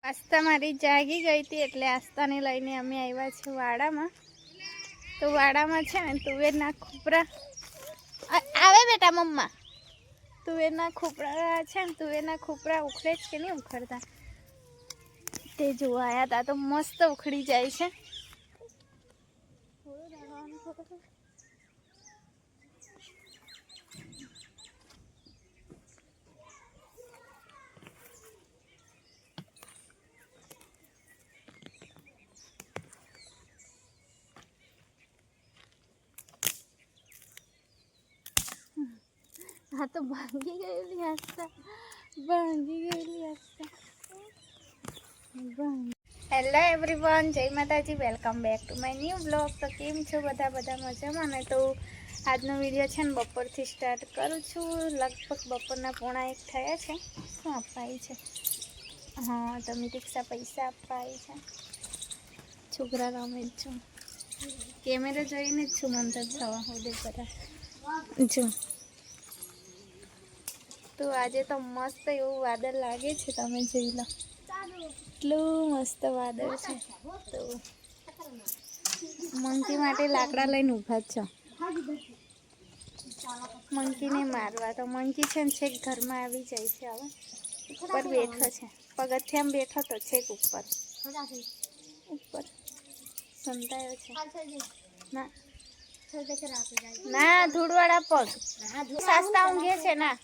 આસ્તા મારી જાગી ગઈ હતી એટલે આસ્તાને લઈને અમે આવ્યા છે વાડામાં. તો વાડામાં છે ને તુવેરના ખોપરા આવે બેટા મમ્મા. તુવેરના ખોપરા છે ને તુવેરના ખોપરા ઉખડે જ કે નહીં ઉખડતા તે જોવા આવ્યા હતા. તો મસ્ત ઉખડી જાય છે. હા તો ભાંગી ગયેલી આસ્તા, ભાંગી ગયેલી આસ્તા. હેલો એવરીવન, જય માતાજી, welcome back to my new blog. તો કેમ છો બધા મજામાં ને? તો આજનો વિડીયો છે ને બપોરથી સ્ટાર્ટ કરું છું. લગભગ બપોરના 1:45 થયા છે. શું આપવા આવી છે? હા, તમે રિક્ષા પૈસા આપવા આવી છે. છોકરા રમે જ છું, કેમેરા જોઈને જ છું મન તો થવા હોદે બધા જો. તો આજે તો મસ્ત એવું વાદળ લાગે છે, તમે જોઈ લો. એટલું મસ્ત વાદળ છે. તો મંકી માટે લાકડા લઈને ઊભા છો. મંકીને મારવા. તો મંકી છે ને છેક ઘરમાં આવી જાય છે. હવે ઉપર બેઠો છે, પગથિયામાં બેઠો તો છેક ઉપર સંતાયો છે. ના ધૂળવાળા પગ સાસ્તા ઊંઘે છે ના.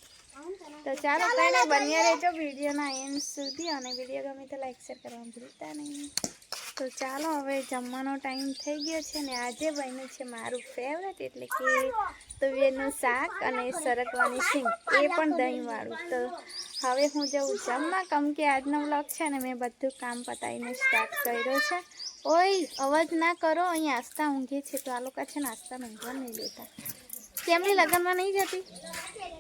તો ચાલો કઈ નહીં, બન્યા રહેજો વિડીયોના એન્ડ સુધી. અને વિડીયો ગમે તો લાઈક શેર કરવાનું ભૂલતા નહીં. તો ચાલો હવે જમવાનો ટાઈમ થઈ ગયો છે ને આજે બન્યું છે મારું ફેવરેટ, એટલે કે તુવેરનું શાક અને સરગવાની સિંગ, એ પણ દહીંવાળું. તો હવે હું જઉં જમવા, કેમ કે આજનો વ્લોગ છે ને મેં બધું કામ પતાવીને સ્ટાર્ટ કર્યો છે. ઓય અવાજ ના કરો, અહીંયા આસ્તા ઊંઘે છે. તો આ લોકો છે ને આસ્તા ઊંઘવા નહીં દેતા. કેમની લગ્નમાં નહીં જતી?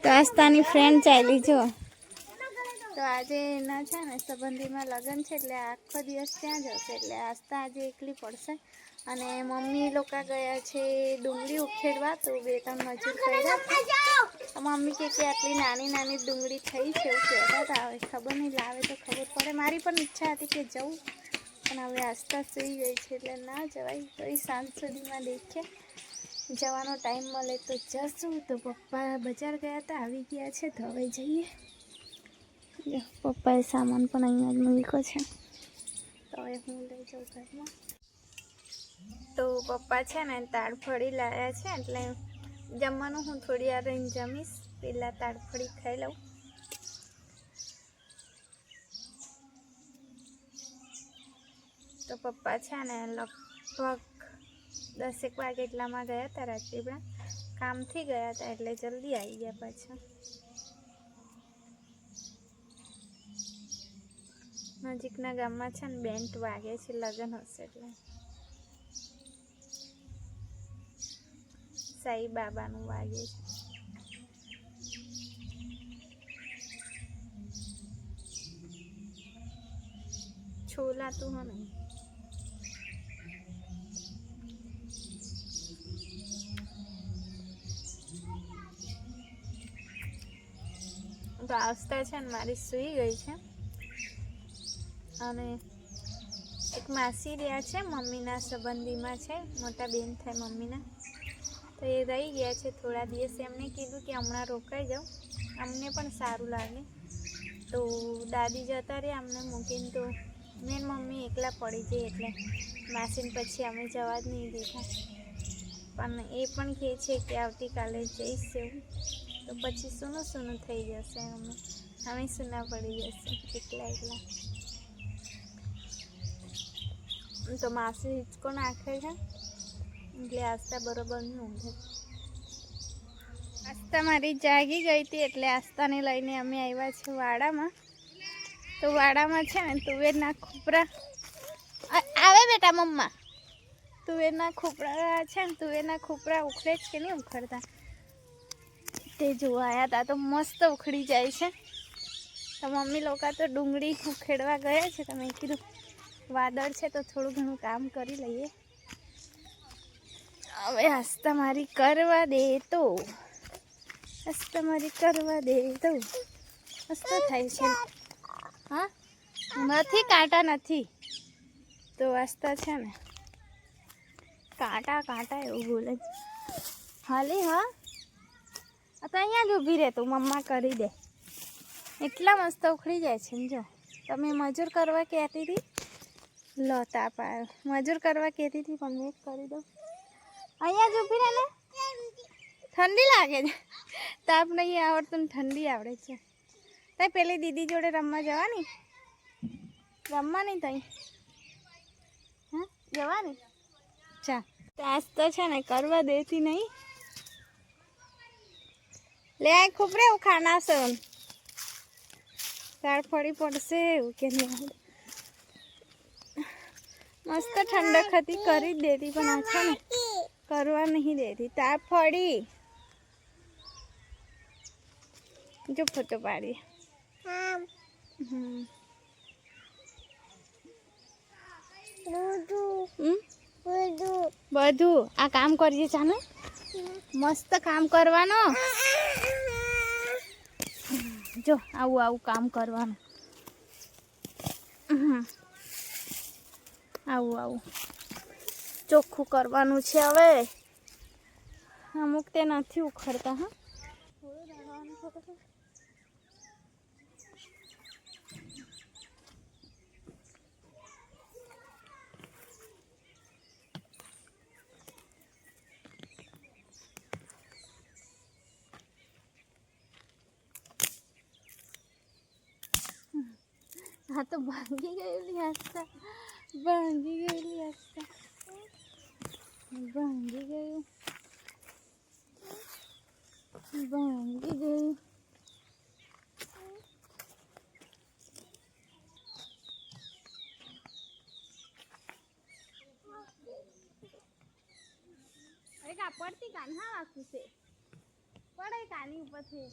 તો આસ્તાની ફ્રેન્ડ ચાલી જો. તો આજે એના છે ને સંબંધીમાં લગ્ન છે એટલે આખો દિવસ ત્યાં જ હશે. એટલે આસ્તા આજે એકલી પડશે. અને મમ્મી લોકો ગયા છે ડુંગળી ઉખેડવા. તો 2-3 મજૂર કર્યા. મમ્મી કે આટલી નાની ડુંગળી થઈ છે એવું કહેતા હતા. હવે ખબર નહીં, લાવે તો ખબર પડે. મારી પણ ઈચ્છા હતી કે જવું, પણ હવે આસ્તા સૂઈ ગઈ છે એટલે ના જવાય. તો એ સાંજ સુધીમાં દેખે, જવાનો ટાઈમ મળે તો જશું. તો પપ્પા બજાર ગયા હતા, આવી ગયા છે. તો હવે જઈએ. પપ્પાએ સામાન પણ અહીંયા જ મૂક્યો છે. તો હવે હું લઈ જાઉં ઘરમાં. તો પપ્પા છે ને તાળફળી લાવ્યા છે, એટલે જમવાનું હું થોડી વાર રહીને જમીશ. પહેલાં તાળફળી ખાઈ લઉં. તો પપ્પા છે ને લગભગ 10 વાગે એટલામાં ગયા હતા. રાત્રિના કામથી ગયા હતા એટલે જલ્દી આવી ગયા પાછા. નજીકના ગામમાં છે ને બેન્ટ વાગે છે, લગ્ન હશે એટલે. સાઈ બાબાનું વાગે છે. છોલા તું હો ને. તો આસ્તા છે ને મારી સૂઈ ગઈ છે. અને એક માસી રહ્યા છે, મમ્મીના સંબંધીમાં છે, મોટા બેન થાય મમ્મીના. તો એ રહી ગયા છે થોડા દિવસ. એમને કીધું કે હમણાં રોકાઈ જાઉં, અમને પણ સારું લાગે. તો દાદી જતા રહ્યા અમને મૂકીને. તો મેં મમ્મી એકલા પડી જાય એટલે માસીને પછી અમે જવા જ નહીં દીધા. પણ એ પણ કહે છે કે આવતીકાલે જઈશ એવું. તો પછી સૂનું થઈ જશે, અમે સૂના પડી જશે એકલા. તો માસી હિંચકો નાખે છે એટલે આસ્તા બરોબર નહીં ઊંઘે. આસ્તા મારી જાગી ગઈ હતી એટલે આસ્તાને લઈને અમે આવ્યા છે વાડામાં. તો વાડામાં છે ને તુવેરના ખોપરા આવે બેટા મમ્મા. તુવેરના ખોપરા છે ને તુવેરના ખોપરા ઉખડે જ કે નહીં ઉખડતા તે જોવા આવ્યા હતા. તો મસ્ત ઉખડી જાય છે. તો મમ્મી લોકો તો ડુંગળી ઉખેડવા ગયા છે. તો મેં કીધું વાદળ છે તો થોડું ઘણું કામ કરી લઈએ. હવે આસ્તા મારી કરવા દે તો, આસ્તા મારી કરવા દે તો મસ્ત થાય છે. હા નથી કાંટા નથી તો વાસ્તા છે ને કાંટા કાંટા એવું બોલે હાલી. હા તો અહીંયા જ ઊભી રહે તું, મમ્મા કરી દે. એટલા મસ્ત ઉખડી જાય છે ને. જો તમે મજૂર કરવા કહેતી હતી, લો તાપ આવ્યો. મજૂર કરવા કહેતી હતી પણ મેં કરી દઉં. અહીંયા જ ઊભી રહે ને. ઠંડી લાગે છે, તાપ નહીં આવડતું ને ઠંડી આવડે છે. તઈ પેલી દીદી જોડે રમવા જવાની, રમવાની તઈ હા જવાની. ચા આજ તો છે ને કરવા દેતી નહીં. લે આ ખૂબ રે ખાના છે તાર ફળી પડશે એવું કે નહીં આવડે. મસ્ત ઠંડક હતી કરી જ દેતી પણ આ છે ને કરવા નહીં દેતી. તાર ફળી જો ફોટો પાડીએ. બધું આ કામ કરીએ ચાલે મસ્ત કામ કરવાનો. જો આવું આવું કામ કરવાનું. આવું આવું ચોખ્ખું કરવાનું છે. હવે અમુક તે નથી ઉખડતા. હા હા તો ભાંગી ગયેલી હસતા, ભાંગી ગયેલી હસતા, ભાંગી ગયું, ભાંગી ગયું. અરે કા પડતી કાન હા રાખું છે પડે કાની ઉપરથી.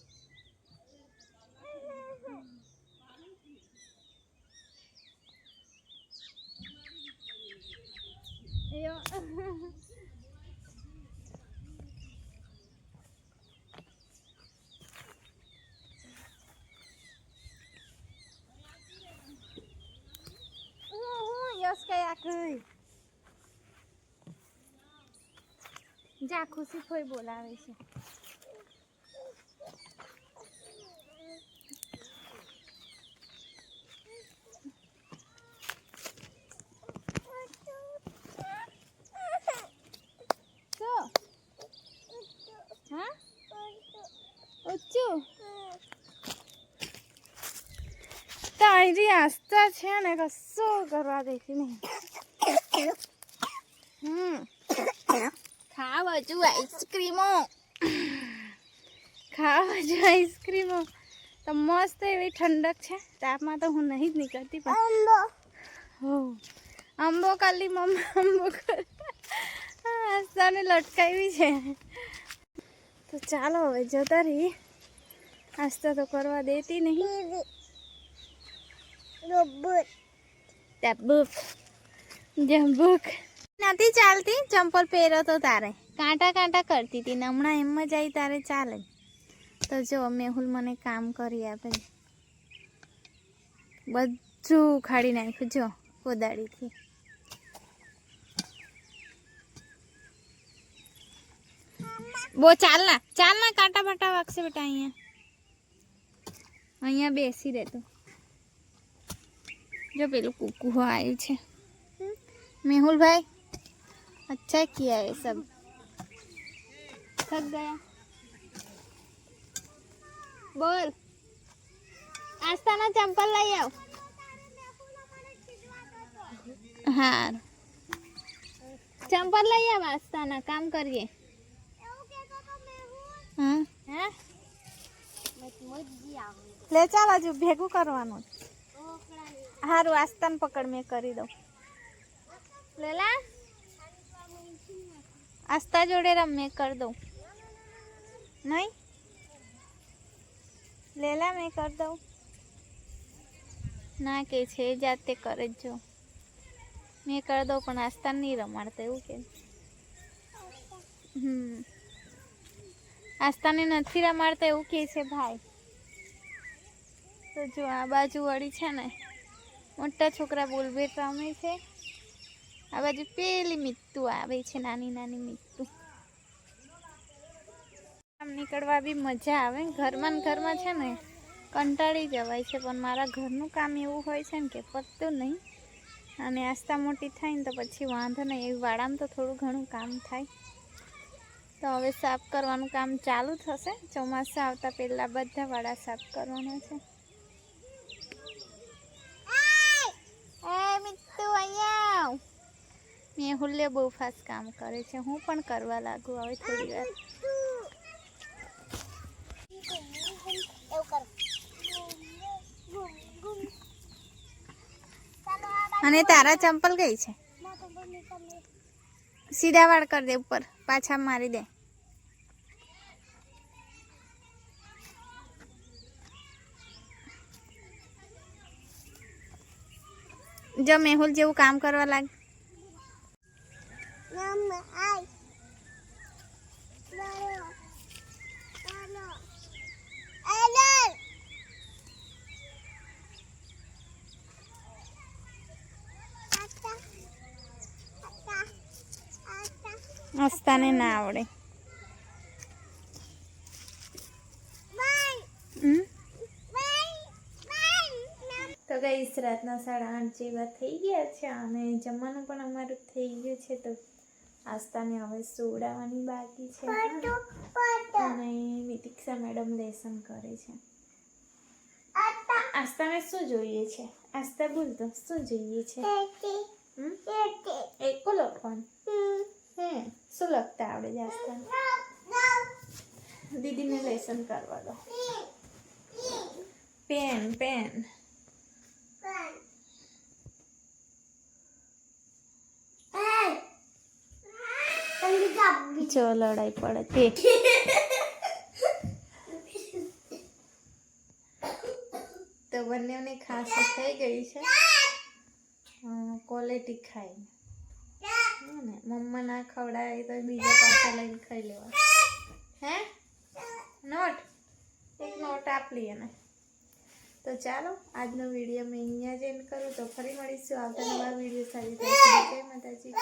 યસ કયા કઈ જા ખુશી કોઈ બોલાવે છે. તારી આસ્થા છે ને કશું કરવા દેતી નહીં. ખાવા જો આઈસ્ક્રીમો, ખાવા જો આઈસ્ક્રીમો તો મસ્ત એવી ઠંડક છે. તાપમાં તો હું નહીં જ નીકળતી પણ આંબો કાલી મમ્મા આંબો આસ્થાને લટકાવી છે. તો ચાલો હવે જતા રહી. આસ્થા તો કરવા દેતી નહીં. જંબુક નથી ચાલતી. ચંપલ પહેરો તો તારે કાંટા કાંટા કરતી હતી ને હમણાં એમ જ આવી તારે ચાલે. તો જો મેહુલ મને કામ કરી આપે, બધું ઉખાડી નાખ્યું જો કોદાળીથી. બો ચાલ ના કાંટા બાટા વાગશે બેટા. અહીંયા બેસી રહેતો. जो पेलू कुकू आयु छे मेहुल भाई अच्छा किया है सब थक गया बोल आस्था ना चंपल लाई आओ हाँ चंपल लाई आओ आस्था ना काम करिए हाँ ले चल हजू भेगू करवानुं हारू आस्थान पकड़ में करी दो लेला आस्था जोड़े रम में कर दो नहीं लेला मैं कर दो ना के छे जाते करे जो मैं कर दो पण आस्था नहीं रमाड़ता एवं के आस्था ने नहीं रमाड़ता एवं के छे भाई तो जो आ बाजू वाली छे ने મોટા છોકરા બોલબેટ રમે છે. આ બાજુ પેલી મીઠું આવે છે, નાની નાની મીઠું. આમ નીકળવા બી મજા આવે. ઘરમાં ને ઘરમાં છે ને કંટાળી જવાય છે, પણ મારા ઘરનું કામ એવું હોય છે ને કે પતતું નહીં. અને આસ્તા મોટી થાય ને તો પછી વાંધો નહીં. એવી વાડામાં તો થોડું ઘણું કામ થાય. તો હવે સાફ કરવાનું કામ ચાલુ થશે. ચોમાસા આવતા પહેલાં બધા વાડા સાફ કરવાના છે. મીઠું અહીંયા આવ. મેહુલ્ય બહુ ફાસ્ટ કામ કરે છે. હું પણ કરવા લાગુ હવે થોડી વાર. અને તારા ચંપલ કઈ છે? સીધા વાળ કર દે, ઉપર પાછા મારી દે. જો મેહુલ જેવું કામ કરવા લાગ. મસ્તાને ના આવડે. તો ગાઈસ રાતના 8:30 જેવા થઈ ગયા છે અને જમવાનું પણ અમારું થઈ ગયું છે. તો આસ્તાને હવે સુવડાવવાની બાકી છે અને વિતિક્ષા મેડમ લેસન કરે છે. આસ્તાને શું જોઈએ છે? આસ્તા બોલ તો શું જોઈએ છે? એકો લખવાનું. શું લખતા આવડે છે આસ્તાને? દીદીને લેસન કરવા દો. પેન પેન જો લડાઈ પડે તે. તો બંનેને ખાંસી થઈ ગઈ છે. ક્વોલિટી ખાઈ ને મમ્મા ના ખવડાવે તો બીજા પાછા લઈને ખાઈ લેવા. હે નોટ એક નોટ આપ લઈએ ને. તો ચાલો આજનો વિડીયો મેં અહીંયા જ એન્ડ કરું. તો ફરી મળીશું આવતા નવા વિડીયો સાથે. જય માતાજી.